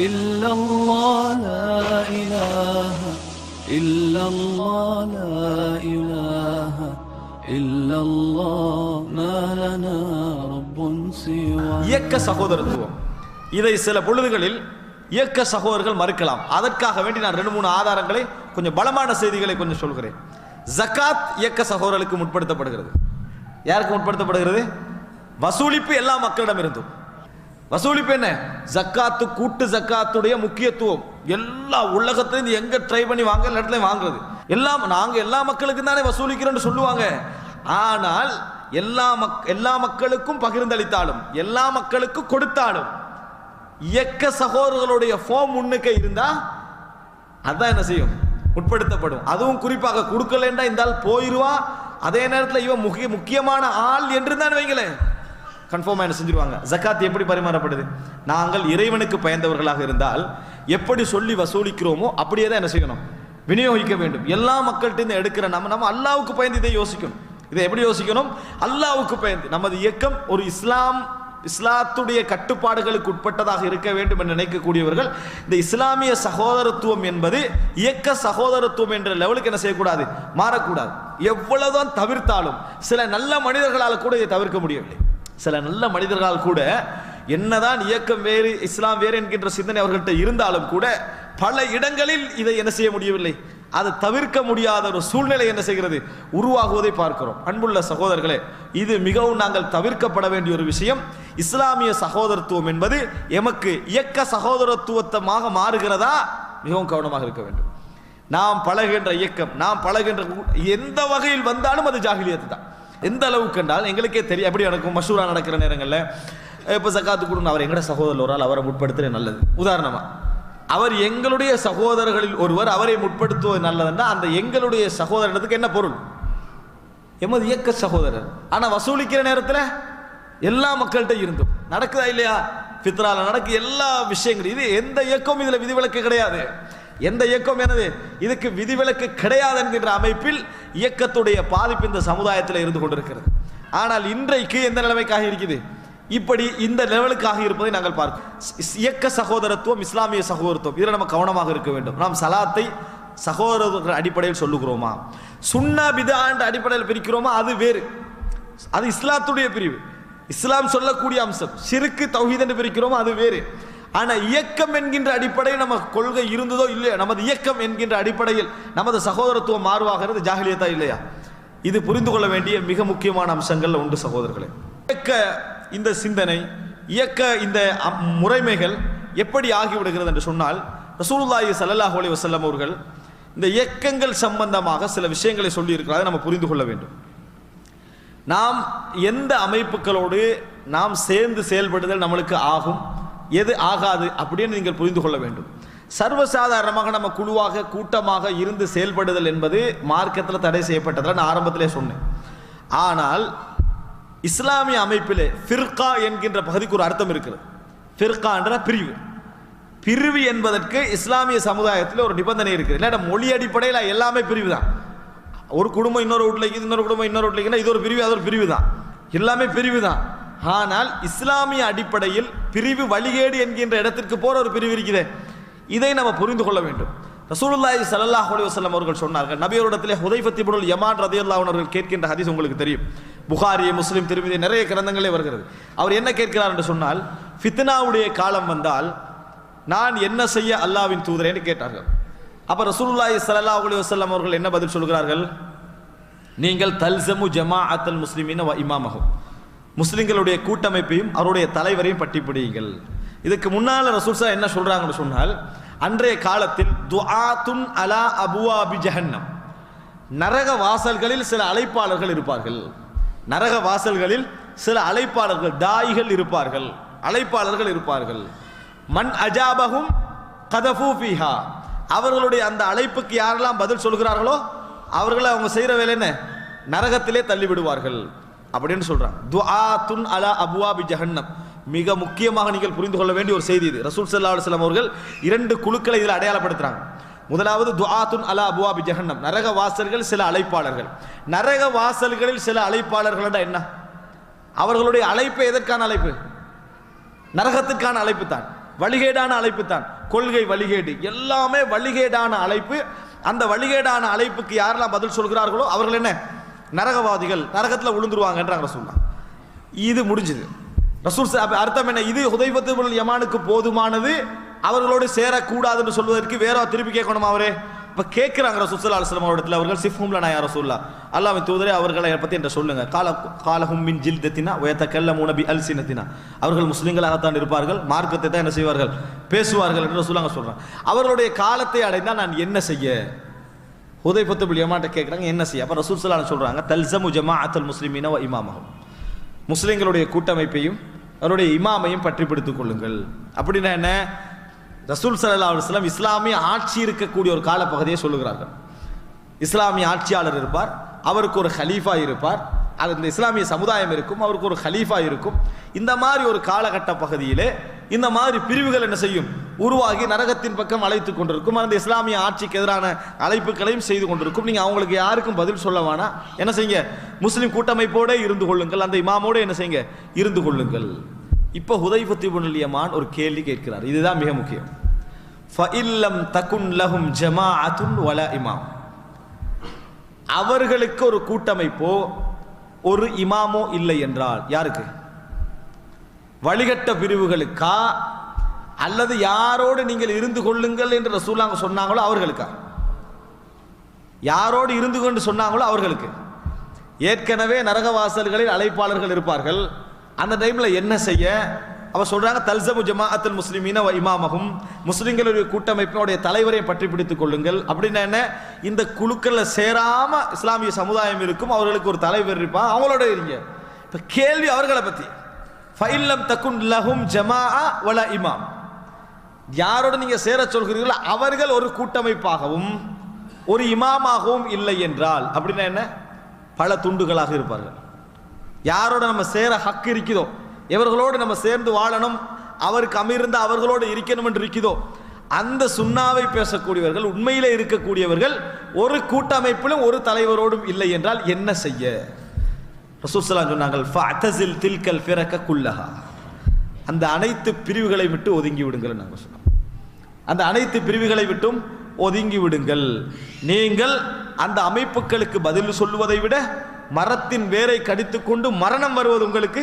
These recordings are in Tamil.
إلا الله لا إله إلا الله لا إله إلا الله ما لنا رب سوى. இயக்க சகோதரத்துவம், இதை சில பொழுதுகளில் இயக்க சகோதரர்கள் மறுக்கலாம். அதற்காக வேண்டி நான் 2-3 ஆதாரங்களை, கொஞ்சம் பலமான செய்திகளை கொஞ்சம் சொல்கிறேன். ஜகாத் இயக்க சகோதரர்களுக்கு முற்படுத்தப்படுகிறது. யாருக்கு முற்படுத்தப்படுகிறது? வசூலிப்பு எல்லா மக்களிடம் இருந்தும். வசூலிப்பு என்ன? ஜக்காத்து, கூட்டு ஜக்காத்துடைய முக்கியத்துவம் எல்லா உலகத்திலிருந்து எங்க ட்ரை பண்ணி வாங்க, எல்லா இடத்துலையும் வாங்குறது. எல்லாம் நாங்க எல்லா மக்களுக்கும் தானே வசூலிக்கிறோம்னு சொல்லுவாங்க. ஆனால் எல்லா மக்களுக்கும் பகிர்ந்தளித்தாலும், எல்லா மக்களுக்கும் கொடுத்தாலும், இயக்க சகோதரர்களுடைய ஃபார்ம் முன்னுக்கு இருந்தா அதான் என்ன செய்யும்? உட்படுத்தப்படும். அதுவும் குறிப்பாக கொடுக்கலண்டா இந்த ஆள் போயிருவா, அதே நேரத்தில் இவன் முக்கியமான ஆள் என்று தான் வைங்களேன், கன்ஃபார்மா என்ன செஞ்சிருவாங்க. ஜக்காத் எப்படி பரிமாறப்படுது? நாங்கள் இறைவனுக்கு பயந்தவர்களாக இருந்தால் எப்படி சொல்லி வசூலிக்கிறோமோ அப்படியே தான் என்ன செய்யணும்? விநியோகிக்க வேண்டும். எல்லா மக்கள்கிட்ட எடுக்கிற நம்ம அல்லாவுக்கு பயந்து இதை யோசிக்கணும். இதை எப்படி யோசிக்கணும்? அல்லாவுக்கு பயந்து. நமது இயக்கம் ஒரு இஸ்லாத்துடைய கட்டுப்பாடுகளுக்கு உட்பட்டதாக இருக்க வேண்டும் என்று நினைக்கக்கூடியவர்கள் இந்த இஸ்லாமிய சகோதரத்துவம் என்பது இயக்க சகோதரத்துவம் என்ற லெவலுக்கு என்ன செய்யக்கூடாது? மாறக்கூடாது. எவ்வளவுதான் தவிர்த்தாலும் சில நல்ல மனிதர்களால் கூட இதை தவிர்க்க முடியவில்லை. சில நல்ல மனிதர்களால் கூட என்னதான் இயக்கம் வேறு, இஸ்லாம் வேறு என்கின்ற சிந்தனை அவர்கள்ட்ட இருந்தாலும் கூட பல இடங்களில் இதை என்ன செய்ய முடியவில்லை. அதை தவிர்க்க முடியாத ஒரு சூழ்நிலை என்ன செய்கிறது? உருவாகுவதை பார்க்கிறோம். அன்புள்ள சகோதரர்களே, இது மிகவும் நாங்கள் தவிர்க்கப்பட வேண்டிய ஒரு விஷயம். இஸ்லாமிய சகோதரத்துவம் என்பது எமக்கு இயக்க சகோதரத்துவமாக மாறுகிறதா? மிகவும் கவனமாக இருக்க வேண்டும். நாம் பழகின்ற இயக்கம், நாம் பழகின்ற எந்த வகையில் வந்தாலும் அது ஜாகிலியத்து தான். எந்த அளவுக்கு என்றால் எங்களுக்கே தெரியும். எப்படி நடக்கும்? மஷூரா நடக்கிற நேரங்களில் இப்போ ஜக்காத்து கொடுங்க, அவர் எங்கட சகோதரர் ஒரு ஆள், அவரை முற்படுத்துறது நல்லது. உதாரணமா அவர் எங்களுடைய சகோதரர்களில் ஒருவர், அவரை முற்படுத்துவது நல்லதுன்னா அந்த எங்களுடைய சகோதரத்துக்கு என்ன பொருள்? எமது இயக்க சகோதரர். ஆனால் வசூலிக்கிற நேரத்தில் எல்லா மக்கள்கிட்ட இருந்தும் நடக்குதா இல்லையா? ஃபித்ரால நடக்கு எல்லா விஷயங்களும். இது எந்த இயக்கம் இதில் விதிவிலக்கு கிடையாது. எந்த இயக்கம் எனது இதுக்கு விதிவிலக்கு கிடையாது என்கின்ற அமைப்பில் இயக்கத்துடைய பாதிப்பு இந்த சமுதாயத்தில் இருந்து கொண்டிருக்கிறது. ஆனால் இன்றைக்கு எந்த நிலைமைக்காக இருக்குது? இப்படி இந்த லெவலுக்காக இருப்பதை நாங்கள் பார்க்கிறோம். இயக்க சகோதரத்துவம், இஸ்லாமிய சகோதரத்துவம், இதில் நம்ம கவனமாக இருக்க வேண்டும். நாம் சலாத்தை சகோதரர்கள் அடிப்படையில் சொல்லுகிறோமா, சுன்னா பிதா என்ற அடிப்படையில் பிரிக்கிறோமா? அது வேறு. அது இஸ்லாத்துடைய பிரிவு, இஸ்லாம் சொல்லக்கூடிய அம்சம். ஷிர்க் தௌஹீத் என்று பிரிக்கிறோமா? அது வேறு. ஆனால் இயக்கம் என்கின்ற அடிப்படையில் நம்ம கொள்கை இருந்ததோ இல்லையா, நமது இயக்கம் என்கின்ற அடிப்படையில் நமது சகோதரத்துவம் மாறுவாகிறது ஜாகிலியத்தா இல்லையா? இது புரிந்து கொள்ள வேண்டிய மிக முக்கியமான அம்சங்கள் உண்டு சகோதரர்களே. இயக்க இந்த சிந்தனை, இயக்க இந்த முறைமைகள் எப்படி ஆகிவிடுகிறது என்று சொன்னால், ரசூலுல்லாஹி ஸல்லல்லாஹு அலைஹி வஸல்லம் அவர்கள் இந்த இயக்கங்கள் சம்பந்தமாக சில விஷயங்களை சொல்லி இருக்கிறார்கள். நம்ம புரிந்து கொள்ள வேண்டும். நாம் எந்த அமைப்புகளோடு நாம் சேர்ந்து செயல்படுதல் நம்மளுக்கு ஆகும், எது ஆகாது அப்படின்னு நீங்கள் புரிந்து கொள்ள வேண்டும். சர்வசாதாரணமாக நம்ம குழுவாக கூட்டமாக இருந்து செயல்படுதல் என்பது மார்க்கத்தில் தடை செய்யப்பட்டதில் நான் ஆரம்பத்திலே சொன்னேன். ஆனால் இஸ்லாமிய அமைப்பிலே ஃபிர்கா என்கின்ற பகுதிக்கு ஒரு அர்த்தம் இருக்கிறது. ஃபிர்கா என்ற பிரிவு. பிரிவு என்பதற்கு இஸ்லாமிய சமுதாயத்தில் ஒரு நிபந்தனை இருக்குது. இல்லை, மொழி அடிப்படையில் எல்லாமே பிரிவு தான். ஒரு குடும்பம் இன்னொரு வீட்டில் இருக்குது, இன்னொரு குடும்பம் இன்னொரு வீட்டில் இருக்குன்னா இது ஒரு பிரிவு, அது ஒரு பிரிவு தான். எல்லாமே பிரிவு தான். ஆனால் இஸ்லாமிய அடிப்படையில் பிரிவு வழிகேடு என்கின்ற இடத்திற்கு போற ஒரு பிரிவு இருக்குது. இதை நம்ம புரிந்து கொள்ள வேண்டும். ரசூலுல்லாஹி ஸல்லல்லாஹு அலைஹி வஸல்லம் அவர்கள் சொன்னார்கள், நபியவரிடத்திலே ஹுதைஃபத் இப்னுல் யமான் ரலியல்லாஹு அன்ஹு அவர்கள் கேட்கின்ற ஹதீஸ் உங்களுக்கு தெரியும். புகாரி, முஸ்லிம், திருமிதி நிறைய கிரந்தங்களே வருகிறது. அவர் என்ன கேட்கிறார் என்று சொன்னால், ஃபித்னாவுடைய காலம் வந்தால் நான் என்ன செய்ய அல்லாஹ்வின் தூதரே என்று கேட்டார்கள். அப்ப ரசூலுல்லாஹி ஸல்லல்லாஹு அலைஹி வஸல்லம் அவர்கள் என்ன பதில் சொல்கிறார்கள்? நீங்கள் தல்ஸமு ஜமாஅத்தல் முஸ்லிமீன வ இமாமஹும், முஸ்லிம்களுடைய கூட்டமைப்பையும் அவருடைய தலைவரையும் பட்டி பிடியுங்கள். இதுக்கு முன்னால் ரசூல் ஸல்லல்லாஹு என்ன சொல்றாங்கன்னு சொன்னால், அன்றைய காலத்தில் துஆத்துன் அலா அபுவாபி ஜஹன்னம், நரக வாசல்களில் சில அழைப்பாளர்கள் இருப்பார்கள். நரக வாசல்களில் சில அழைப்பாளர்கள், தாயிகள் இருப்பார்கள், அழைப்பாளர்கள் இருப்பார்கள். மன் அஜாபஹும் கதஃபு ஃபீஹா, அவர்களுடைய அந்த அழைப்புக்கு யாரெல்லாம் பதில் சொல்கிறார்களோ அவர்களை அவங்க செய்கிற வேலை என்ன? நரகத்திலே தள்ளி விடுவார்கள் அப்படின்னு சொல்றாங்க. துஆத்துன் அலா அபுவாபி ஜஹன்னம். மிக முக்கியமாக நீங்கள் புரிந்து கொள்ள வேண்டிய ஒரு செய்தி இது. ரசூல் ஸல்லல்லாஹு அலைஹி வஸல்லம் அவர்கள் 2 குழுக்களை இதில் அடையாளப்படுத்துறாங்க. முதலாவது துஆத்துன் அலா அபுவாபி ஜஹன்னம், நரக வாசல்கள் சில அழைப்பாளர்கள். நரக வாசல்களில் சில அழைப்பாளர்கள் என்ன? அவர்களுடைய அழைப்பு எதற்கான அழைப்பு? நரகத்திற்கான அழைப்பு தான். வழிகேடான அழைப்பு தான். கொள்கை வழிகேடு எல்லாமே வழிகேடான அழைப்பு. அந்த வழிகேடான அழைப்புக்கு யாரெல்லாம் பதில் சொல்கிறார்களோ அவர்கள் என்ன நரகவாதிகள், நரகத்தில் விழுந்துருவாங்கன்றாங்க ரசூலுல்லாஹ். இது முடிஞ்சது. ரசூல் அர்த்தம் என்ன? இது ஹுதைஃபத்து இப்னுல் யமானுக்கு போதுமானது, அவர்களோடு சேரக்கூடாதுன்னு சொல்வதற்கு வேற திருப்பி கேட்கணுமா அவரே? இப்போ கேட்குறாங்க ரசூல் ஸல்லல்லாஹு அலைஹி வஸல்லம் அவரிடத்தில். அவர்கள் சிஃப்ஹும் லனா யா ரசூலுல்லாஹ், அல்லாஹ்வின் தூதரே அவர்களை பற்றி என்ன சொல்லுங்க. காலஹும் மின் ஜில்தத்தினா வயதகல்லமூன பி அல்சினத்தினா, அவர்கள் முஸ்லிம்களாகத்தான் இருப்பார்கள், மார்க்கத்தை தான் என்ன செய்வார்கள், பேசுவார்கள் என்று ரசூலுல்லாஹ் சொல்றாங்க. அவர்களுடைய காலத்தை அடைந்தால் நான் என்ன செய்ய? ஹுதைஃபத்து இப்னுல் யமான்ட்ட கேட்குறாங்க என்ன செய்ய? அப்போ ரசூல் ஸல்லல்லாஹு அலைஹி சொல்றாங்க, தல்ஸமு ஜமாஅத்துல் முஸ்லிமீன வ இமாமஹும், முஸ்லிம்களுடைய கூட்டமைப்பையும் அவருடைய இமாமையும் பற்றி பிடித்துக் கொள்ளுங்கள். அப்படின்னா என்ன? ரசூல் ஸல்லல்லாஹு அலைஹி வஸல்லம் இஸ்லாமிய ஆட்சி இருக்கக்கூடிய ஒரு காலப்பகுதியை சொல்லுகிறார்கள். இஸ்லாமிய ஆட்சியாளர் இருப்பார், அவருக்கு ஒரு ஹலீஃபா இருப்பார், அது இந்த இஸ்லாமிய சமுதாயம் இருக்கும், அவருக்கு ஒரு ஹலீஃபா இருக்கும். இந்த மாதிரி ஒரு காலகட்ட பகுதியிலே இந்த மாதிரி பிரிவுகள் என்ன செய்யும், உருவாகி நரகத்தின் பக்கம் அழைத்துக் கொண்டிருக்கும். அந்த இஸ்லாமிய ஆட்சிக்கு எதிரான அழைப்புகளையும் செய்து கொண்டிருக்கும். நீங்கள் அவங்களுக்கு யாருக்கும் பதில் சொல்ல வேணாம், என்ன செய்யுங்க, முஸ்லிம் கூட்டமைப்போட இருந்து கொள்ளுங்கள், அந்த இமாமோடு என்ன செய்யுங்க, இருந்து கொள்ளுங்கள். இப்போ ஹுதைஃபத்து இப்னுல் யமான் ஒரு கேள்வி கேட்கிறார், இதுதான் மிக முக்கியம். ஃபஇல்லம் தகுன் லஹும் ஜமாஅத்துன் வலா இமாம், அவர்களுக்கு ஒரு கூட்டமைப்போ ஒரு இமாமோ இல்லை என்றால் யாருக்கு? வழிகட்ட பிரிவுகளுக்கா அல்லது யாரோடு நீங்கள் இருந்து கொள்ளுங்கள் என்று ரசூலுல்லாஹ் சொன்னாங்களோ அவர்களுக்கா? யாரோடு இருந்து கொண்டு சொன்னாங்களோ அவர்களுக்கு. ஏற்கனவே நரகவாசல்களில் அழைப்பாளர்கள் இருப்பார்கள். அந்த டைம்ல என்ன செய்ய? அவர் சொல்றாங்க, தல்ஸமு ஜமாஅத்துல் முஸ்லிமீன வ இமாமஹும், முஸ்லிம்களுடைய கூட்டமைப்பினுடைய தலைவரை பற்றி பிடித்துக் கொள்ளுங்கள். அப்படின்னா என்ன? இந்த குழுக்கள்ல சேராம இஸ்லாமிய சமுதாயம் இருக்கும், அவர்களுக்கு ஒரு தலைவர் இருப்பான், அவங்களோட இருங்க. இப்ப கேள்வி அவர்களை பத்தி. ஃபஇல்லம் தகுன் லஹும் ஜமாஅ வலா இமாம், யாரோடு நீங்க சேர சொல்கிறீர்களோ அவர்கள் ஒரு கூட்டமைப்பாகவும் ஒரு இமாமாகவும் இல்லை என்றால், அப்படின்னா என்ன? பல துண்டுகளாக இருப்பார்கள். யாரோட நம்ம சேர ஹக்கு இருக்குதோ, எவர்களோடு நம்ம சேர்ந்து வாழணும், அவருக்கு அமீர்ந்த அவர்களோடு இருக்கணும் என்று இருக்குதோ, அந்த சுன்னாவை பேசக்கூடியவர்கள், உண்மையிலே இருக்கக்கூடியவர்கள் ஒரு கூட்டமைப்பிலும் ஒரு தலைவரோடும் இல்லை என்றால் என்ன செய்ய? ரசூல் ஸல்லல்லாஹு அலைஹி சொன்னார்கள், ஃபஅதஸில் தில்கல் ஃபிரக குல்லஹா, அந்த அனைத்து பிரிவுகளை விட்டு ஒதுங்கி விடுங்கள். நாங்கள் சொன்னோம், அந்த அனைத்து பிரிவுகளை விட்டும் ஒதுங்கி விடுங்கள். நீங்கள் அந்த அமைப்புகளுக்கு பதில் சொல்லுவதை விட மரத்தின் வேரை கடித்துக்கொண்டு மரணம் வருவது உங்களுக்கு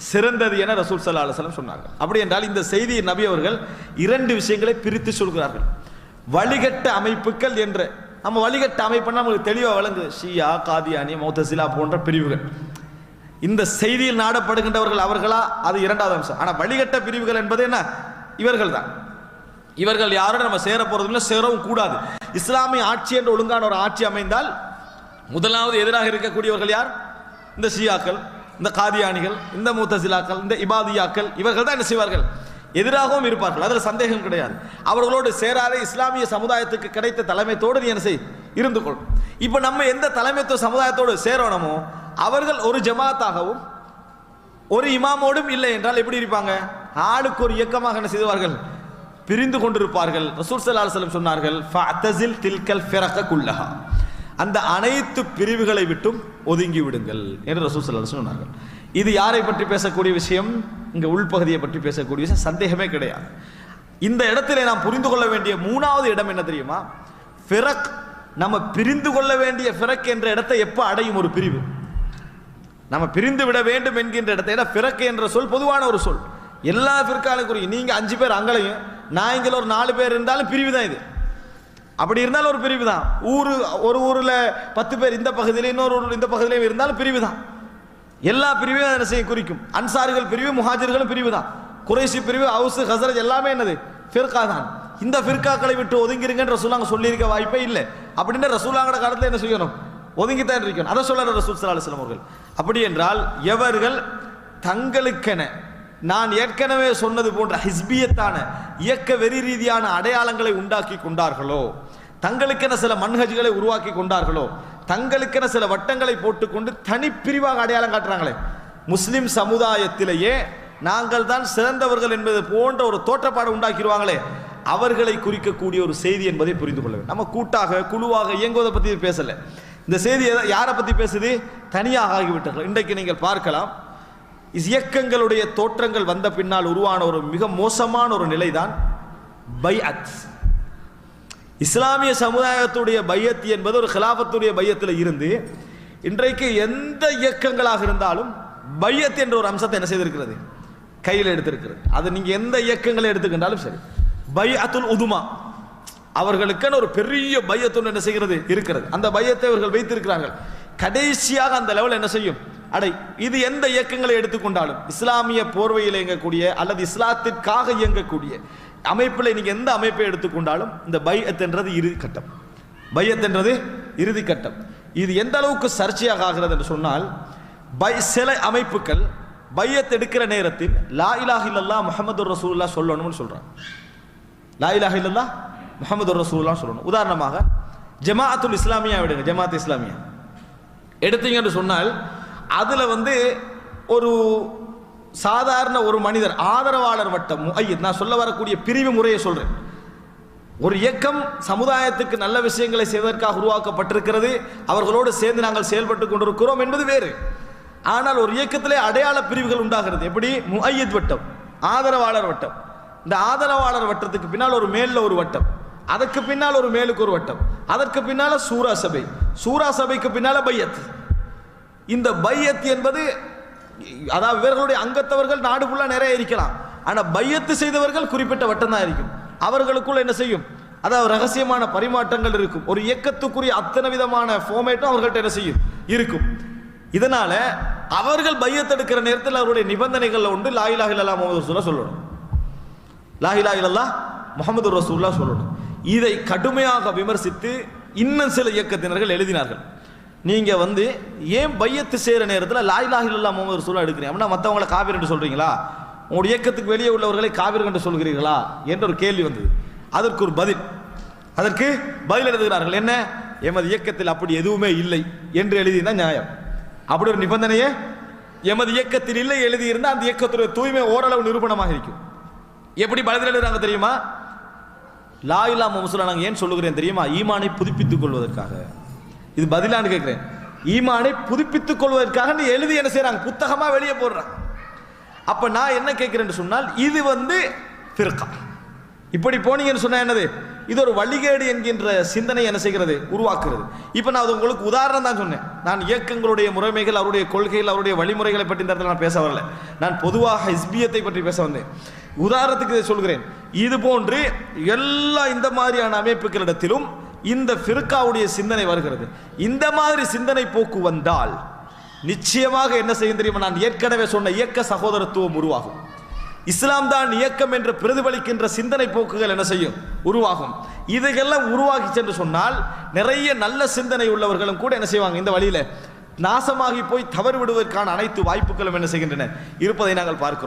சிறந்தது என ரசூல் ஸல்லல்லாஹு அலைஹி வஸல்லம் சொன்னார்கள். அப்படி என்றால் இந்த செய்தியை நபி அவர்கள் இரண்டு விஷயங்களை பிரித்து சொல்கிறார்கள். வழிகட்ட அமைப்புகள் என்ற, நம்ம வழிகட்ட அமைப்புன்னா நமக்கு தெளிவாக வழங்குது, ஷியா, காதியானி, முஅ்தஸிலா போன்ற பிரிவுகள். இந்த செய்தியில் நாடப்படுகின்றவர்கள் அவர்களா? அது இரண்டாவது அம்சம். ஆனால் வழிகட்ட பிரிவுகள் என்பது என்ன? இவர்கள் தான். இவர்கள் யாரோட நம்ம சேர போறது இல்லை, சேரவும் கூடாது. இஸ்லாமிய ஆட்சி என்ற ஒழுங்கான ஒரு ஆட்சி அமைந்தால் முதலாவது எதிராக இருக்கக்கூடியவர்கள் யார்? இந்த ஷியாக்கள், இந்த காதியானிகள், இந்த முஅ்தஸிலாக்கள், இந்த இபாதியாக்கள், இவர்கள் தான் என்ன செய்வார்கள்? எதிராகவும் இருப்பார்கள், அதில் சந்தேகம் கிடையாது. அவர்களோடு சேராத இஸ்லாமிய சமுதாயத்துக்கு கிடைத்த தலைமைத்தோடு நீ என்ன செய், இருந்து கொள். இப்போ நம்ம எந்த தலைமைத்துவ சமுதாயத்தோடு சேரணுமோ அவர்கள் ஒரு ஜமாத்தாகவும் ஒரு இமாமோடும் இல்லை என்றால் எப்படி இருப்பாங்க? ஆளுக்கு ஒரு இயக்கமாக என்ன செய்வார்கள்? பிரிந்து கொண்டிருப்பார்கள். ரசூல் ஸல்லல்லாஹு அலைஹி வஸல்லம் சொன்னார்கள், ஃபஅதஸில் தில்கல் ஃபிரக குல்லஹா, அந்த அனைத்து பிரிவுகளை விட்டும் ஒதுங்கி விடுங்கள் என்று ரசூல் ஸல்லல்லாஹு அலைஹி வஸல்லம் சொன்னார்கள். இது யாரை பற்றி பேசக்கூடிய விஷயம்? இங்கே உள்பகுதியை பற்றி பேசக்கூடிய விஷயம், சந்தேகமே கிடையாது. இந்த இடத்திலே நாம் புரிந்து கொள்ள வேண்டிய மூணாவது இடம் என்ன தெரியுமா? ஃபிரக், நம்ம பிரிந்து கொள்ள வேண்டிய ஃபிரக் என்ற இடத்தை எப்போ அடையும் ஒரு பிரிவு? நம்ம பிரிந்து விட வேண்டும் என்கின்ற இடத்தை. ஏன்னா ஃபிரக் என்ற சொல் பொதுவான ஒரு சொல், எல்லா ஃபிர்காலையும் குறிக்கும். நீங்க 5 பேர் அங்களையும் நான் இங்கே ஒரு 4 பேர் இருந்தாலும் பிரிவு தான் இது. அப்படி இருந்தாலும் ஒரு பிரிவு தான். ஒரு ஊரில் 10 பேர் இந்த பகுதியில், இன்னொரு ஊரில் இந்த பகுதியிலையும் இருந்தாலும் பிரிவு தான். எல்லா பிரிவையும் என்ன செய்ய குறிக்கும். அன்சாரிகள் பிரிவு, முஹாஜிர்களும் பிரிவு தான். குறைஷி பிரிவு, அவுஸ், ஹஸரஜ் எல்லாமே என்னது? ஃபிர்கா தான். இந்த ஃபிர்காக்களை விட்டு ஒதுங்கிருங்கன்ற ரசூலுல்லாஹ் சொல்லியிருக்க வாய்ப்பே இல்லை. அப்படின்ற ரசூலுல்லாஹ் காலத்தில் என்ன செய்யணும்? ஒதுங்கித்தான் இருக்கணும். அதை சொல்ல ரசூல் ஸல்லல்லாஹு அலைஹி வஸல்லம் அவர்கள். அப்படி என்றால் எவர்கள் தங்களுக்கென, நான் ஏற்கனவே சொன்னது போன்ற ஹிஸ்பியத்தான இயக்க வெறி ரீதியான அடையாளங்களை உண்டாக்கி கொண்டார்களோ, தங்களுக்கென சில மன்ஹஜ்களை உருவாக்கி கொண்டார்களோ, தங்களுக்கென சில வட்டங்களை போட்டுக்கொண்டு தனிப்பிரிவாக அடையாளம் காட்டுறாங்களே, முஸ்லிம் சமுதாயத்திலேயே நாங்கள் தான் சிறந்தவர்கள் என்பது போன்ற ஒரு தோற்றப்பாடு உண்டாக்கிடுவாங்களே, அவர்களை குறிக்கக்கூடிய ஒரு செய்தி என்பதை புரிந்து கொள்ள வேண்டும். நம்ம கூட்டாக குழுவாக இயங்குவதை பற்றி பேசல. இந்த செய்தி யாரை பற்றி பேசுது? தனியாக ஆகிவிட்டார்கள். இன்றைக்கு நீங்கள் பார்க்கலாம், இயக்கங்களுடைய தோற்றங்கள் வந்த பின்னால் உருவான ஒரு மிக மோசமான ஒரு நிலைதான் பைஅத். இஸ்லாமிய சமுதாயத்துடைய பையத் என்பது ஒரு கிலாபத்துடைய பையத்தில் இருந்து இன்றைக்கு எந்த இயக்கங்களாக இருந்தாலும் பையத் என்ற ஒரு அம்சத்தை என்ன செய்திருக்கிறது, கையில் எடுத்திருக்கிறது. அது நீங்க எந்த இயக்கங்களை எடுத்துக்கின்றாலும் சரி, பைஅத்துல் உதுமா அவர்களுக்கான ஒரு பெரிய பையத்து என்ன செய்கிறது இருக்கிறது. அந்த பையத்தை அவர்கள் வைத்திருக்கிறார்கள். கடைசியாக அந்த லெவல் என்ன செய்யும், அடை இது எந்த இயக்கங்களை எடுத்துக்கொண்டாலும் இஸ்லாமிய போர்வையில் இயங்கக்கூடிய அல்லது இஸ்லாத்திற்காக இயங்கக்கூடிய அமைப்பில் நீங்க எந்த அமைப்பை எடுத்துக்கொண்டாலும் இந்த பைஅத் என்றது இறுதி கட்டம். பைஅத் என்றது இறுதி கட்டம். இது எந்த அளவுக்கு சர்ச்சையாக ஆகிறது என்று சொன்னால், சில அமைப்புகள் பையத் எடுக்கிற நேரத்தில் லா இலாஹ இல்லல்லாஹ் முஹம்மதுர் ரசூலுல்லாஹ் சொல்லணும்னு சொல்றாங்க. லா இலாஹ இல்லல்லாஹ் முஹம்மதுர் ரசூலுல்லாஹ் சொல்லணும். உதாரணமாக ஜமாஅத்துல் இஸ்லாமியா விடுங்க, ஜமாஅத் இஸ்லாமியா எடுத்தீங்கன்னு சொன்னால் அதுல ஒரு சாதாரண ஒரு மனிதர் ஆதரவாளர் வட்டம் முஅய்யித், நான் சொல்ல வரக்கூடிய பிரிவு முறையை சொல்றேன். ஒரு இயக்கம் சமுதாயத்துக்கு நல்ல விஷயங்களை செய்வதற்காக உருவாக்கப்பட்டிருக்கிறது, அவர்களோடு சேர்ந்து நாங்கள் செயல்பட்டு கொண்டிருக்கிறோம் என்பது வேறு. ஆனால் ஒரு இயக்கத்திலே அடையாள பிரிவுகள் உண்டாகிறது. எப்படி? முஅய்யித் வட்டம், ஆதரவாளர் வட்டம். இந்த ஆதரவாளர் வட்டத்துக்கு பின்னால் ஒரு மேல்ல ஒரு வட்டம், அதற்கு பின்னால் ஒரு மேலுக்கு ஒரு வட்டம், அதற்கு பின்னால சூரா சபை, சூரா சபைக்கு பின்னால பையத். இந்த பையத் என்பது அதாவது இவர்களுடைய அங்கத்தவர்கள் நாடு ஃபுல்லா நிறைய இருக்கலாம், ஆனா பையத்து செய்தவர்கள் குறிப்பிட்ட வட்டம் தான் இருக்கும். அவர்களுக்குள்ள என்ன செய்யும், அதாவது ரகசியமான பரிமாற்றங்கள் இருக்கும். ஒரு இயக்கத்துக்குரிய அத்தனை விதமான ஃபார்மேட்டும் அவர்கள்ட்ட என்ன செய்யும் இருக்கும். இதனால அவர்கள் பையத் எடுக்கிற நேரத்தில் அவருடைய நிபந்தனைகள் உண்டு. லா இலாஹ இல்லல்லாஹ் முஹம்மது ரசூலுல்லாஹ் சொல்லணும், லா இலாஹ இல்லல்லாஹ் முஹம்மது ரசூலுல்லாஹ் சொல்லணும். இதை கடுமையாக விமர்சித்து இன்னும் சில இயக்கத்தினர்கள் எழுதினார்கள். நீங்க ஏன் பையத்து செய்யற நேரத்தில் லா இலாஹ இல்லல்லாஹ் முஹம்மது ரசூலுல்லாஹ் எடுக்கிறீங்க அப்படின்னா மற்றவங்களை காபிர் என்று சொல்றீங்களா, உங்களுடைய இயக்கத்துக்கு வெளியே உள்ளவர்களை காபிர் என்று சொல்கிறீர்களா என்ற ஒரு கேள்வி வந்தது. அதற்கு ஒரு பதில் எழுதுகிறார்கள். என்ன? எமது இயக்கத்தில் அப்படி எதுவுமே இல்லை என்று எழுதியிருந்தா நியாயம். அப்படி ஒரு நிபந்தனையே எமது இயக்கத்தில் இல்லை எழுதியிருந்தா அந்த இயக்கத்துடைய தூய்மை ஓரளவு நிரூபணமாக இருக்கும். எப்படி பதில் எழுதுறாங்க தெரியுமா? லா இலாஹ முஹம்மது நாங்கள் ஏன் சொல்லுகிறேன் தெரியுமா, ஈமானை புதுப்பித்துக் கொள்வதற்காக. இது பதிலான்னு கேட்கிறேன். ஈமானை புதுப்பித்துக் கொள்வதற்காக எழுதி என்ன செய்யறாங்க, புத்தகமா வெளியே போடுறாங்க. அப்ப நான் என்ன கேட்கிறேன்னு சொன்னால், இது ஃபிர்கா. இப்படி போனீங்கன்னு சொன்னா என்னது, இது ஒரு வழிகேடு என்கின்ற சிந்தனை என்ன செய்கிறது, உருவாக்குறது. இப்ப நான் உங்களுக்கு உதாரணம் தான் சொன்னேன். நான் இயக்கங்களுடைய முறைமைகள், அவருடைய கொள்கைகள், அவருடைய வழிமுறைகளை பற்றி இந்த இடத்துல நான் பேச வரல. நான் பொதுவாக ஹிஸ்பியத்தை பற்றி பேச வந்தேன். உதாரணத்துக்கு இதை சொல்கிறேன். இது போன்று எல்லா இந்த மாதிரியான அமைப்புகளிடத்திலும் இந்த ஃபிர்காவுடைய சிந்தனை வருகிறது. இந்த மாதிரி சிந்தனை போக்கு வந்தால் நிச்சயமாக என்ன செய்யும் தெரியுமா, நான் ஏற்கனவே சொன்ன இயக்க சகோதரத்துவம் உருவாகும். இஸ்லாம் தான் இயக்கம் என்று பிரதிபலிக்கின்ற சிந்தனை போக்குகள் என்ன செய்யும், உருவாகும். இதுகெல்லாம் உருவாகி சென்று சொன்னால் நிறைய நல்ல சிந்தனை உள்ளவர்களும் கூட என்ன செய்வாங்க, இந்த வழியில நாசமாகி போய் தவறு விடுவதற்கான அனைத்து வாய்ப்புகளும் என்ன செய்கின்றன இருப்பதை நாங்கள் பார்க்கிறோம்.